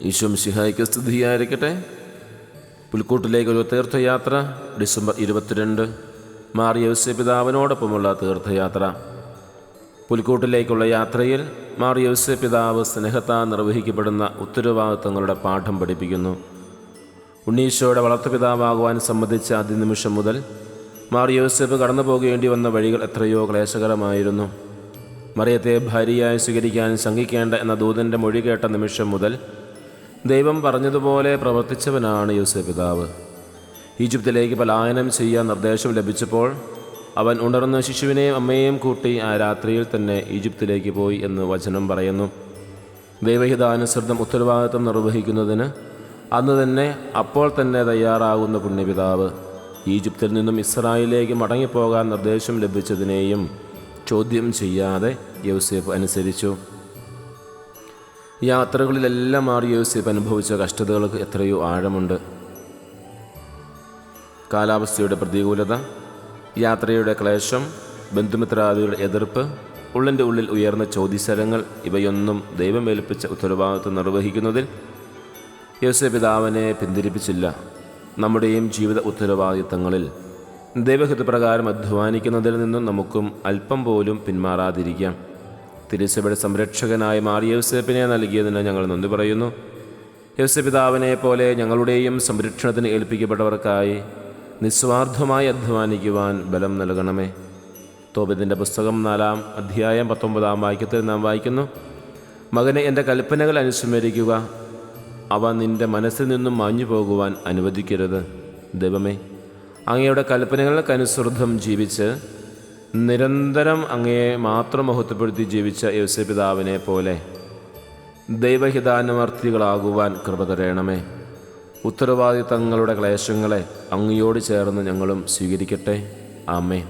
ഈശോ മിശിഹായ്ക്ക് സ്തുതിയായിരിക്കട്ടെ. പുൽക്കൂട്ടിലേക്കൊരു തീർത്ഥയാത്ര. ഡിസംബർ 22 മാർ യൗസേപ്പ് പിതാവിനോടൊപ്പമുള്ള തീർത്ഥയാത്ര. പുൽക്കൂട്ടിലേക്കുള്ള യാത്രയിൽ മാർ യൗസേപ്പ് പിതാവ് സ്നേഹത്താൽ നിർവഹിക്കപ്പെടുന്ന ഉത്തരവാദിത്തങ്ങളുടെ പാഠം പഠിപ്പിക്കുന്നു. ഉണ്ണീശോയുടെ വളർത്തുപിതാവാകുവാൻ സമ്മതിച്ച ആദ്യ നിമിഷം മുതൽ മാർ യൗസേപ്പ് കടന്നു പോകേണ്ടി വന്ന വഴികൾ എത്രയോ ക്ലേശകരമായിരുന്നു. മറിയത്തെ ഭാര്യയായി സ്വീകരിക്കാൻ ശങ്കിക്കേണ്ട എന്ന ദൂതൻ്റെ മൊഴി കേട്ട നിമിഷം മുതൽ ദൈവം പറഞ്ഞതുപോലെ പ്രവർത്തിച്ചവനാണ് യൗസേപ്പ് പിതാവ്. ഈജിപ്തിലേക്ക് പലായനം ചെയ്യാൻ നിർദ്ദേശം ലഭിച്ചപ്പോൾ അവൻ ഉണർന്ന് ശിശുവിനെയും അമ്മയെയും കൂട്ടി ആ രാത്രിയിൽ തന്നെ ഈജിപ്തിലേക്ക് പോയി എന്ന് വചനം പറയുന്നു. ദൈവഹിതാനുസൃതം ഉത്തരവാദിത്വം നിർവഹിക്കുന്നതിന് അന്ന് തന്നെ അപ്പോൾ തന്നെ തയ്യാറാകുന്ന പുണ്യപിതാവ് ഈജിപ്തിൽ നിന്നും ഇസ്രായേലിലേക്ക് മടങ്ങിപ്പോകാൻ നിർദ്ദേശം ലഭിച്ചതിനെയും ചോദ്യം ചെയ്യാതെ യൗസേപ്പ് അനുസരിച്ചു. യാത്രകളിലെല്ലാം മാർ യൗസേപ്പ് അനുഭവിച്ച കഷ്ടതകൾക്ക് എത്രയോ ആഴമുണ്ട്. കാലാവസ്ഥയുടെ പ്രതികൂലത, യാത്രയുടെ ക്ലേശം, ബന്ധുമിത്രാദികളുടെ എതിർപ്പ്, ഉള്ളിൻ്റെ ഉള്ളിൽ ഉയർന്ന ചോദ്യശരങ്ങൾ, ഇവയൊന്നും ദൈവം ഏൽപ്പിച്ച ഉത്തരവാദിത്വം നിർവഹിക്കുന്നതിൽ യൗസേപ്പ് പിതാവിനെ പിന്തിരിപ്പിച്ചില്ല. നമ്മുടെയും ജീവിത ഉത്തരവാദിത്തങ്ങളിൽ ദൈവഹിതപ്രകാരം അധ്വാനിക്കുന്നതിൽ നിന്നും നമുക്കും അല്പം പോലും പിന്മാറാതിരിക്കാം. തിരുസഭയുടെ സംരക്ഷകനായ മാർ യൗസേപ്പിനെ നൽകിയതിന് ഞങ്ങൾ നന്ദി പറയുന്നു. യൗസേപ്പ് പിതാവിനെ പോലെ ഞങ്ങളുടെയും സംരക്ഷണത്തിന് ഏൽപ്പിക്കപ്പെട്ടവർക്കായി നിസ്വാർത്ഥമായി അധ്വാനിക്കുവാൻ ബലം നൽകണമേ. തോബിത്തിൻ്റെ പുസ്തകം 4-ാം അധ്യായം 19-ാം വാക്യത്തിൽ നാം വായിക്കുന്നു: മകനെ, എൻ്റെ കൽപ്പനകൾ അനുസ്മരിക്കുക, അവ നിൻ്റെ മനസ്സിൽ നിന്നും മാഞ്ഞു പോകുവാൻ അനുവദിക്കരുത്. ദൈവമേ, അങ്ങയുടെ കൽപ്പനകൾക്കനുസൃതം ജീവിച്ച് നിരന്തരം അങ്ങയെ മാത്രം മഹത്വപ്പെടുത്തി ജീവിച്ച യൗസേപ്പ് പിതാവിനെ പോലെ ദൈവഹിതാനുവർത്തികളാകുവാൻ കൃപ തരയണമേ. ഉത്തരവാദിത്തങ്ങളുടെ ക്ലേശങ്ങളെ അങ്ങയോട് ചേർന്ന് ഞങ്ങളും സ്വീകരിക്കട്ടെ. ആമേൻ.